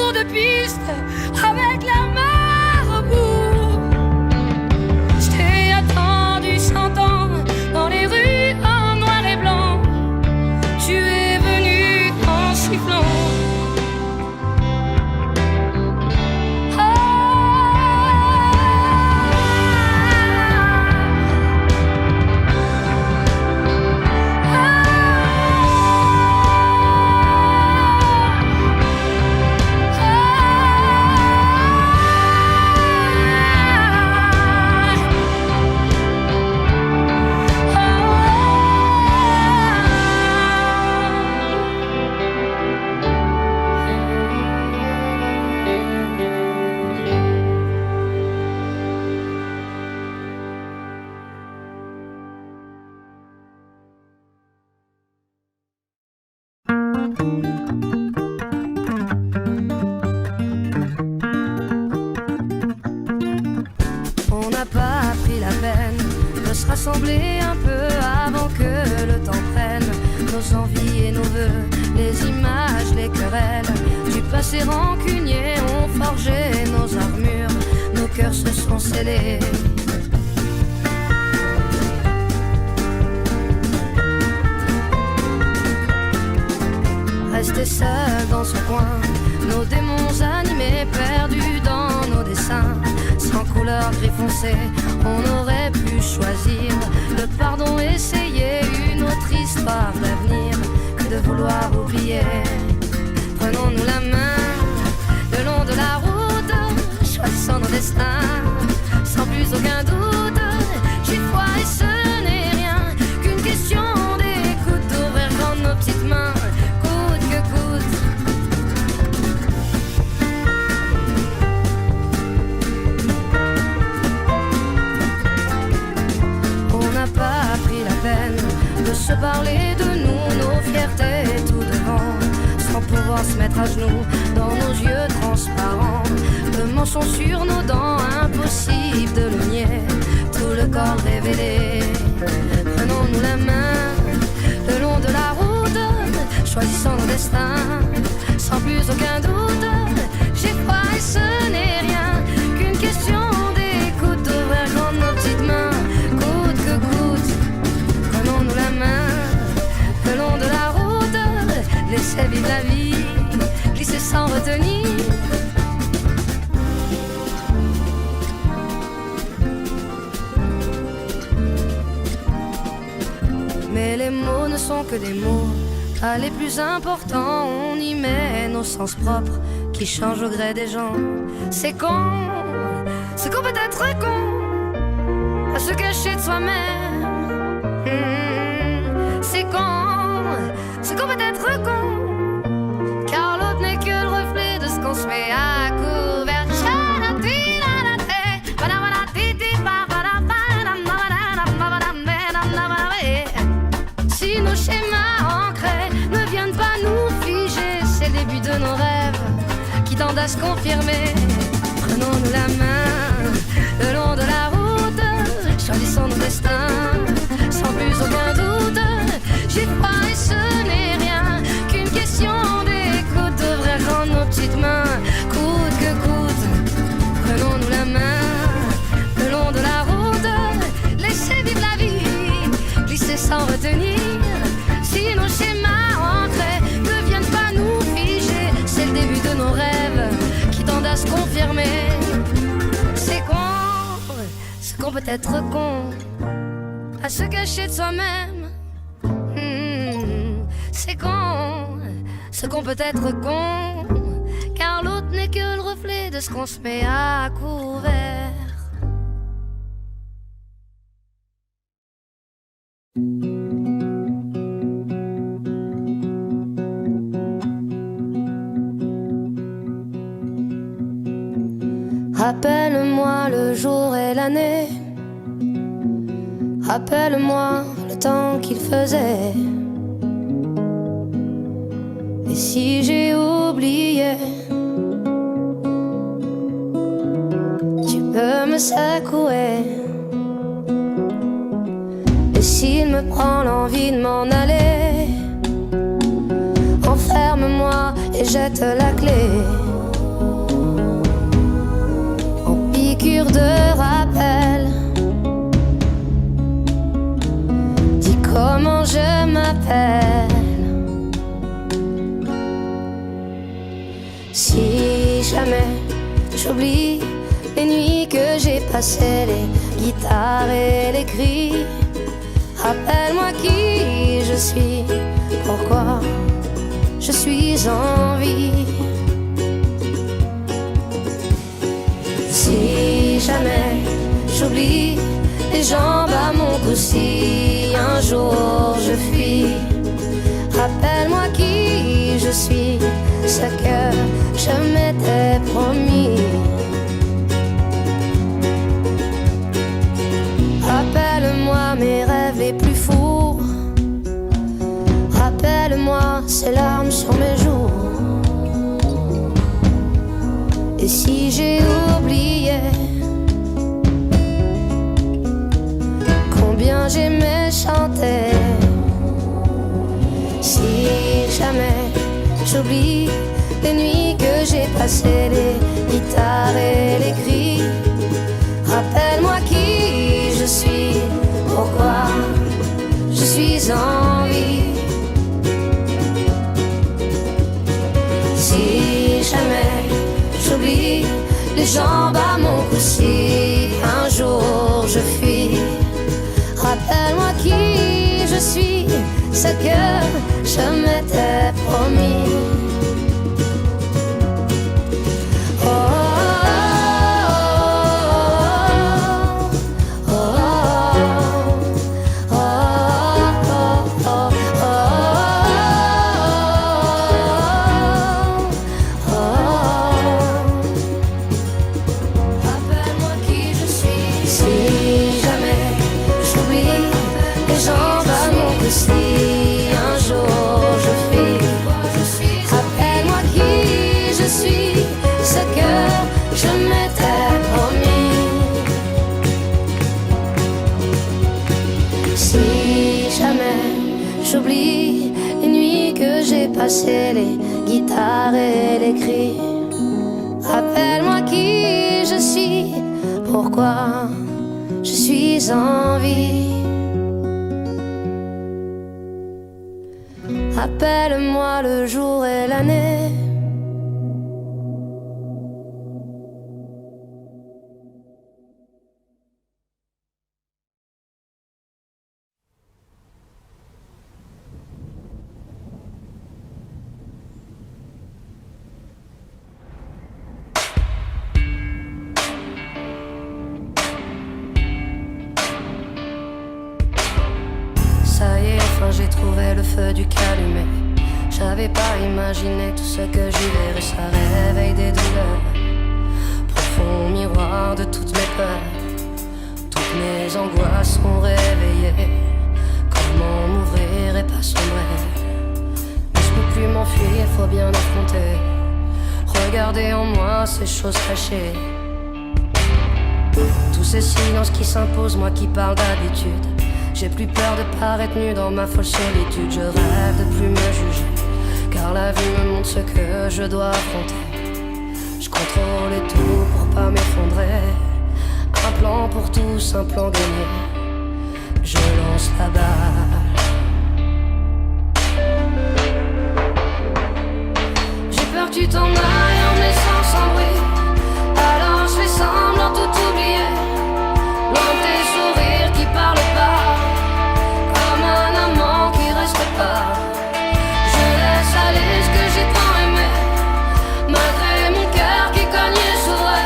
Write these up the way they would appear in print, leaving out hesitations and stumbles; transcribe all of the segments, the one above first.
tour de piste avec la mer au bout. Je t'ai attendu chantant dans les rues en noir et blanc. Tu es venu en sifflant. On n'a pas pris la peine de se rassembler un peu avant que le temps prenne nos envies et nos vœux, les images, les querelles du passé rancunier ont forgé nos armures, nos cœurs se sont scellés. Rester seul dans son coin, nos démons animés, perdus dans nos dessins. Sans couleur gris foncé, on aurait pu choisir le pardon, essayer une autre histoire d'avenir que de vouloir oublier. Prenons-nous la main le long de la route, choisissons nos destins sans plus aucun doute. J'y crois et ce n'est rien qu'une question d'écoute, d'ouvrir grand nos petites mains, coûte que coûte. On n'a pas pris la peine de se parler de nous, nos fiertés tout devant, sans pouvoir se mettre à genoux dans nos yeux transparents. Le mensonge sur nos dents, impossible de le nier, tout le corps révélé. Prenons-nous la main le long de la route, choisissons nos destins sans plus aucun doute. J'ai froid et ce n'est rien qu'une question d'écoute, d'ouvrir grand nos petites mains, coûte que coûte. Prenons-nous la main le long de la route, laissez vivre la vie, glisser sans retenir. Mais les mots ne sont que des mots, pas les plus importants. On y met nos sens propres qui changent au gré des gens. C'est con peut être con, à se cacher de soi-même. C'est con peut être con, car l'autre n'est que le reflet de ce qu'on se met à couvert. Si nos schémas ancrés ne viennent pas nous figer, c'est le début de nos rêves qui tendent à se confirmer. Prenons-nous la main le long de la route, choisissons nos destins sans plus aucun doute. J'ai froid et ce n'est rien qu'une question d'écoute, d'ouvrir grand nos petites mains, coûte que coûte. Prenons-nous la main le long de la route, laissez vivre la vie, glisser sans retenir. Si nos schémas ancrés ne viennent pas nous figer, c'est le début de nos rêves qui tendent à se confirmer. C'est qu'on peut être con, à se cacher de soi-même. C'est qu'on peut être con, car l'autre n'est que le reflet de ce qu'on se met à couvert. Rappelle-moi le jour et l'année, rappelle-moi le temps qu'il faisait. Et si j'ai oublié, tu peux me secouer. Et s'il me prend l'envie de m'en aller, enferme-moi et jette la clé. Si jamais j'oublie les nuits que j'ai passées, les guitares et les cris, rappelle-moi qui je suis, pourquoi je suis en vie. Si jamais j'oublie les jambes à mon cou, si un jour je fuis, rappelle-moi qui je suis, ce que je m'étais promis. Rappelle-moi mes rêves les plus fous, rappelle-moi ces larmes sur mes joues. Et si j'ai oublié combien j'aimais chanter, si jamais j'oublie les nuits que j'ai passées, les guitares et les cris, rappelle-moi qui je suis, pourquoi je suis en vie. Si jamais j'oublie les jambes à mon cou, si un jour je fuis, rappelle-moi qui je suis, ce que je m'étais promis. J'oublie les nuits que j'ai passées, les guitares et les cris, rappelle-moi qui je suis, pourquoi je suis en vie. Rappelle-moi le jour et l'année. Ça y est, enfin j'ai trouvé le feu du calumet. J'avais pas imaginé tout ce que j'y verrais. Ça réveille des douleurs, profond miroir de toutes mes peurs. Toutes mes angoisses sont réveillées. Comment m'ouvrir et pas sombrer? Mais je peux plus m'enfuir, faut bien affronter. Regarder en moi ces choses cachées. Tous ces silences qui s'imposent, moi qui parle d'habitude. J'ai plus peur de paraître nu dans ma folle solitude. Je rêve de plus me juger, car la vie me montre ce que je dois affronter. Je contrôle tout pour pas m'effondrer. Un plan pour tous, un plan gagné. Je lance la balle. J'ai peur que tu t'en ailles en me laissant sans bruit. Alors je fais semblant tout oublier. Loin de tes sourires qui parlent pas, comme un amant qui reste pas. Je laisse aller ce que j'ai tant aimé, malgré mon cœur qui cogne et s'ouvre.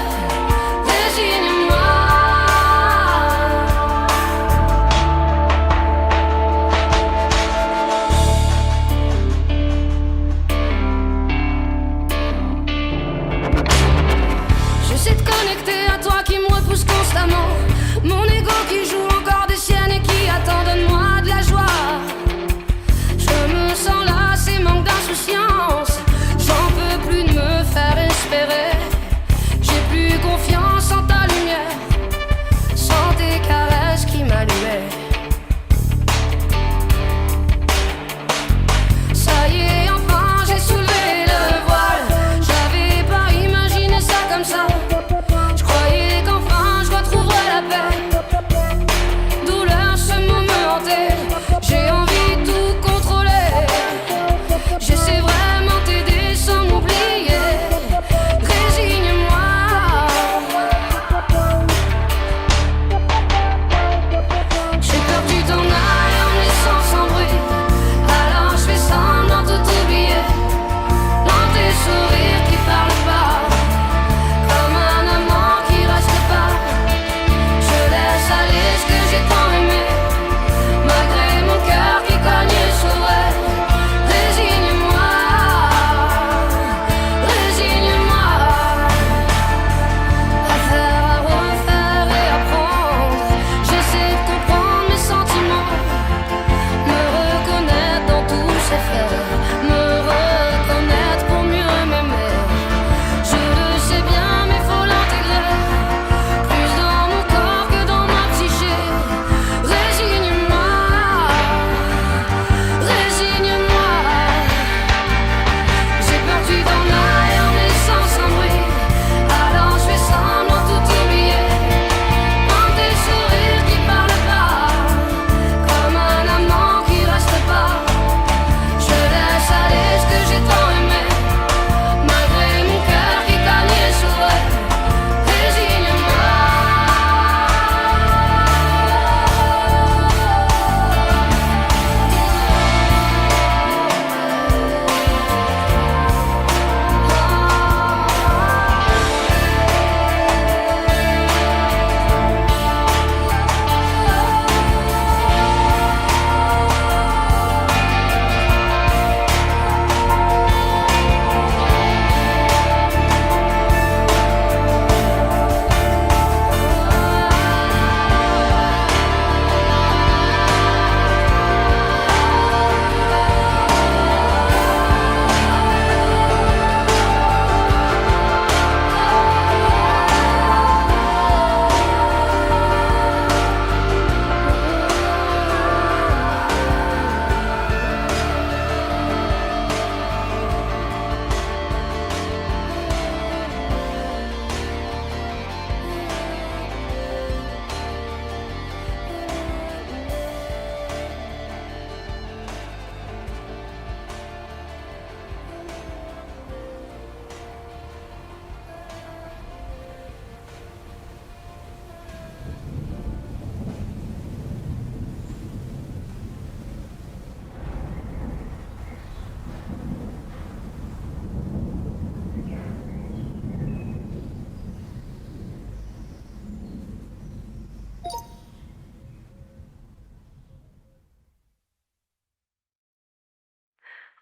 Désigne-moi. J'essaie de connecter à toi qui me repousse constamment. Mon ego qui joue encore des siennes et qui attend de moi de la joie. Je me sens lassé, manque d'insouciance. J'en peux plus de me faire espérer. J'ai plus confiance en ta lumière, sans tes caresses qui m'allumaient. Ça y est, enfin j'ai soulevé le voile. J'avais pas imaginé ça comme ça. Je croyais qu'enfin je retrouverais la paix. Douleur, ce mot me hantait. J'ai envie de tout contrôler. J'essaie vraiment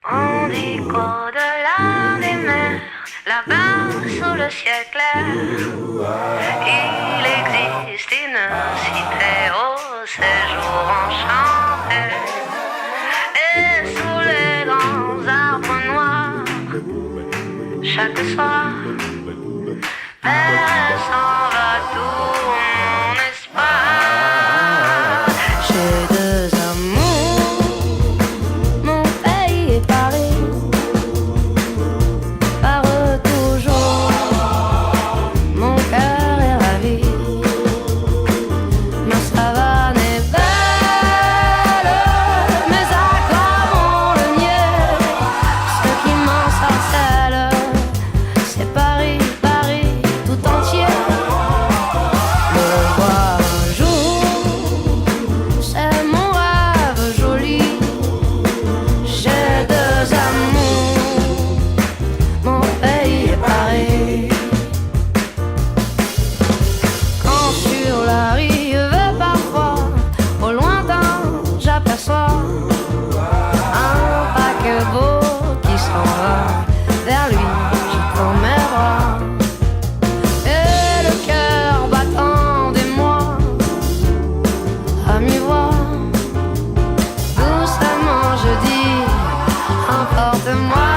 On dit qu'au-delà des mers, là-bas sous le ciel clair, il existe une cité au séjour enchanté. Et sous les grands arbres noirs, chaque soir, vers s'en va tout mon espoir. J'ai deux amours, mon pays et Paris, par eux toujours, mon cœur est ravi. Ma savane est belle, mes accords ont le mieux. Ce qui m'ensorcelle, c'est Paris, Paris tout entier. Le voir un jour, c'est mon rêve joli. J'ai deux amours, mon pays et Paris. Quand sur la rive parfois, au lointain, j'aperçois un paquebot qui s'en va. Vers lui, je prends mes bras et le cœur battant des mois à mi-voix. Doucement je dis, emporte-moi.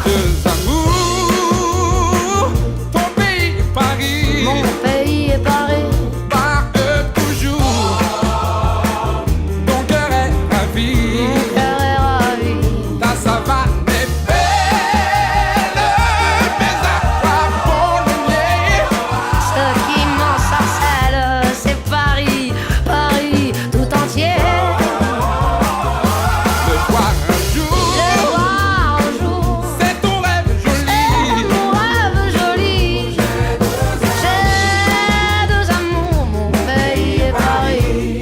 Deux amours, ton pays Paris, Mon pays est Paris, par eux toujours, ton cœur est ravi, mon cœur est ravi. ta savane est belle, mes accords pour le mien. Ce qui m'ensorcelle, c'est Paris, Paris tout entier. Le voir un Le jour, voir un jour, c'est ton rêve joli. mon rêve joli. J'ai deux amours, mon pays et Paris.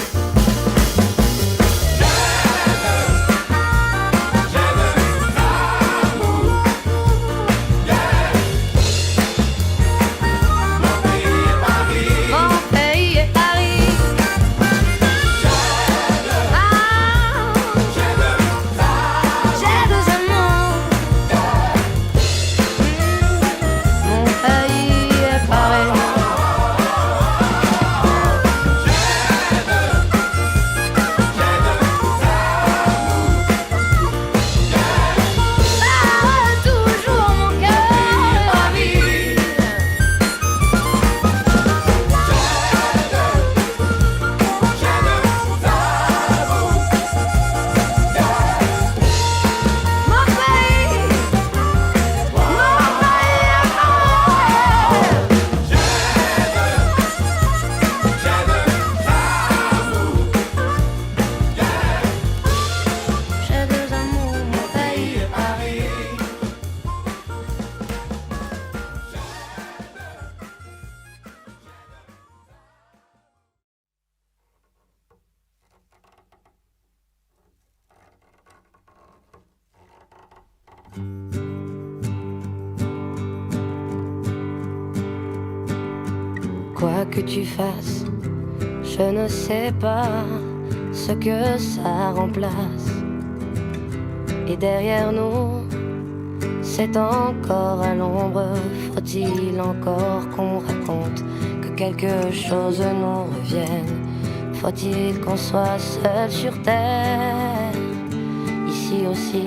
Mon pays et Paris. Ah, j'ai deux amours. Mon pays est Paris. Ah, toujours mon cœur est ravi. Mon pays, j'ai deux amours, mon pays et Paris. Quoi que tu fasses, je ne sais pas ce que ça remplace. Et derrière nous, c'est encore à l'ombre. Faut-il encore qu'on raconte que quelque chose nous revienne? Faut-il qu'on soit seul sur terre, ici aussi?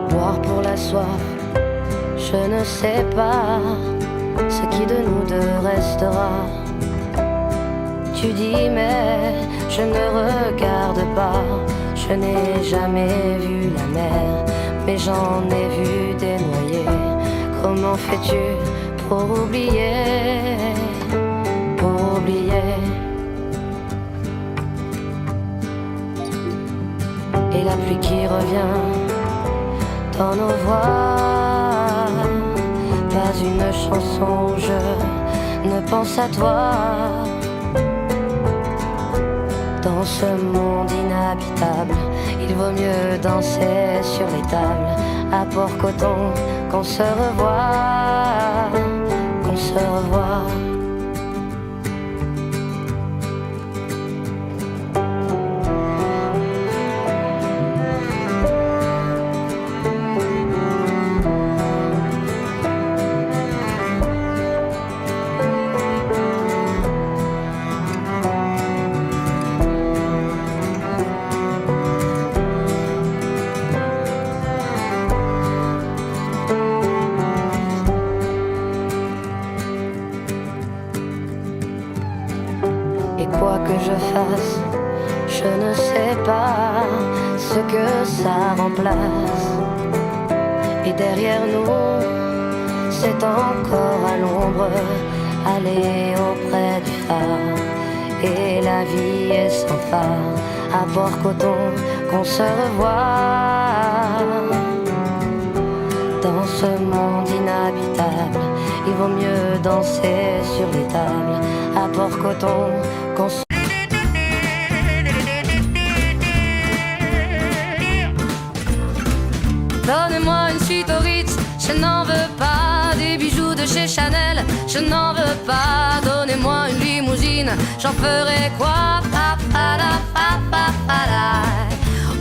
Boire pour la soif, je ne sais pas ce qui de nous deux restera. Tu dis mais je ne regarde pas. Je n'ai jamais vu la mer, mais j'en ai vu des noyés. Comment fais-tu pour oublier, pour oublier? Et la pluie qui revient dans nos voix, pas une chanson où je ne pense à toi. Dans ce monde inhabitable, il vaut mieux danser sur les tables à Port-Coton qu'on se revoit, qu'on se revoit. quoi que je fasse, je ne sais pas ce que ça remplace. Et derrière nous, c'est encore à l'ombre, aller auprès du phare. Et la vie est sans phare, à Port-Coton qu'on se revoit. Dans ce monde inhabitable, il vaut mieux danser sur les tables. À Port-Coton qu'on se... Donnez-moi une suite au Ritz, je n'en veux pas. Des bijoux de chez Chanel, je n'en veux pas. Donnez-moi une limousine, j'en ferai quoi?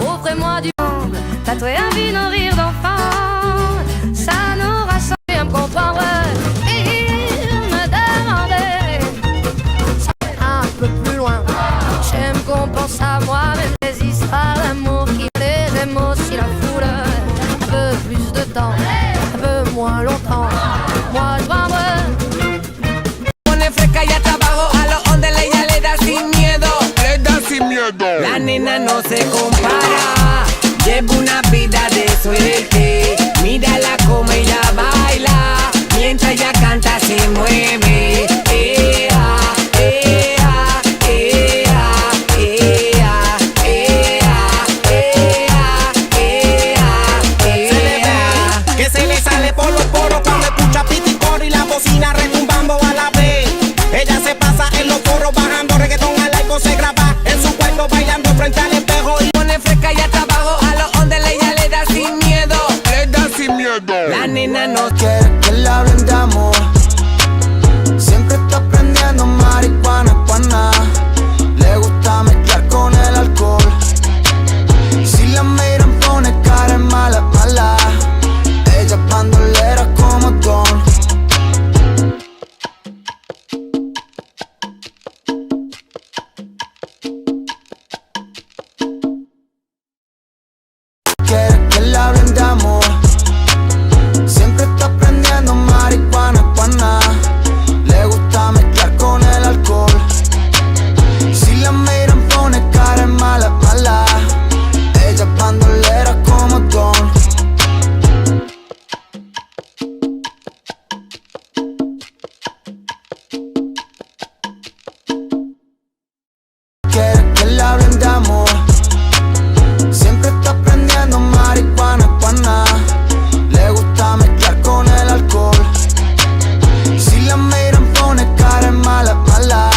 Offrez-moi du monde, tatouer un vie, nos rires d'enfants. Ça nous rassemble à me comprendre et me demander un peu plus loin. J'aime qu'on pense à moi, même les histoires d'amour qui plaît. J'aime aussi la foule, un peu plus de temps, un peu moins longtemps. Moi je m'envoie. Pone fresca y hasta abajo, a los ondes ella le da sin miedo. Le da sin miedo. La nena no se compara, lleva una vida de suerte. Mírala como ella baila, mientras ella canta se mueve. Ea, ea, ea, ea, ea, ea, Que se le sale por los poros cuando escucha piticor y la bocina retumbando a la vez. Ella se pasa en los foros bajando reggaetón al iPhone, se graba en su cuarto bailando frente al espejo y pone fresca y hasta abajo, a los ondes ella le da sin miedo. Le da sin miedo. La nena no quiere que le hablen de amor. Siempre está prendiendo marihuana, pana. Le gusta mezclar con el alcohol. Si la miran pone cara mala, mala. Ella es bandolera como Don. Quiere que le hablen de amor. Siempre está prendiendo marihuana, pana. Le gusta mezclar con el alcohol. Si la miran pone cara mala, mala. Ella es bandolera como Don. Quiere que le hablen de amor. Siempre está prendiendo marihuana, pana. Le gusta mezclar con el alcohol. Si la miran pone cara mala, mala.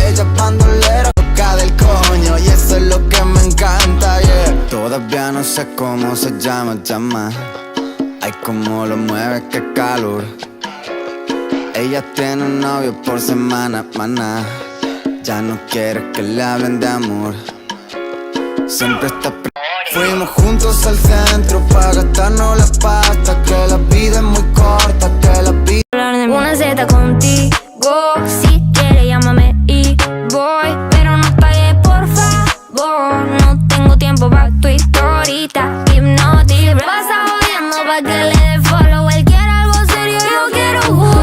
Ella es bandolera, toca del coño y eso es lo que me encanta, yeah. Todavía no sé cómo se llama, llama. Ay, cómo lo mueve, qué calor. Ella tiene un novio por semana, mana. Ya no quiere que le hablen de amor. Siempre está fuimos juntos al centro para gastarnos la pasta. Que la vida es muy corta, que la vida... Una Z contigo, si quieres llámame y voy, pero no pagues por favor. No tengo tiempo para tu historita hipnótica. Pasa jodiendo pa' que le dé follow. Él quiere algo serio, yo quiero jugar.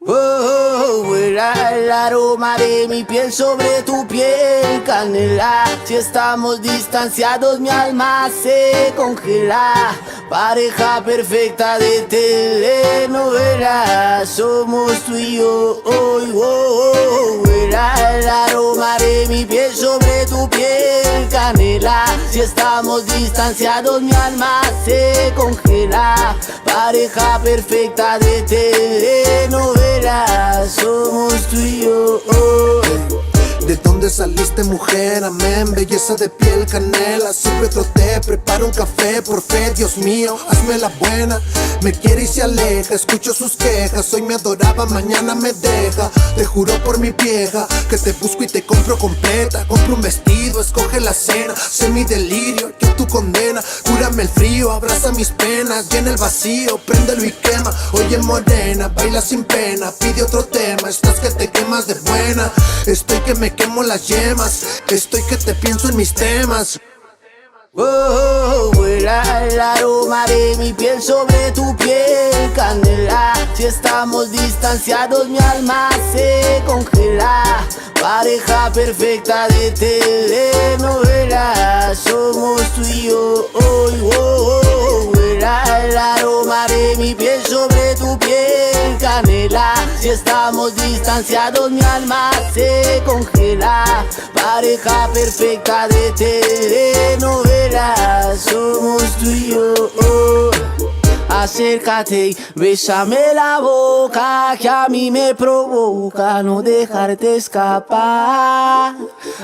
Oh, vuela el aroma de mi piel sobre tu piel, canela. Si estamos distanciados mi alma se congela. Pareja perfecta de telenovela, somos tú y yo hoy. Vuela el aroma de mi piel sobre tu piel, canela. Si estamos distanciados mi alma se congela. Pareja perfecta de telenovela, somos tú y yo. ¿De dónde saliste, mujer? Amén, belleza de piel, canela. Siempre troté, preparo un café por fe, Dios mío, hazme la buena. Me quiere y se aleja, escucho sus quejas. Hoy me adoraba, mañana me deja. Te juro por mi vieja que te busco y te compro completa. Compro un vestido, escoge la cena. Sé mi delirio, yo tu condena. Cúrame el frío, abraza mis penas. Llena el vacío, préndelo y quema. Oye morena, baila sin pena. Pide otro tema, estás que te quemas de buena. Estoy que me quemo las yemas, estoy que te pienso en mis temas. Vuela el aroma de mi piel sobre tu piel, canela. Si estamos distanciados mi alma se congela. Pareja perfecta de telenovela, somos tú y yo hoy. Vuela el aroma de mi piel sobre tu piel, canela. Si estamos distanciados mi alma se congela. Pareja perfecta de telenovela, somos tú y yo. Acércate y bésame la boca, que a mí me provoca no dejarte escapar.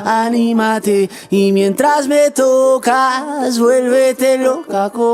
Anímate y mientras me tocas, vuélvete loca.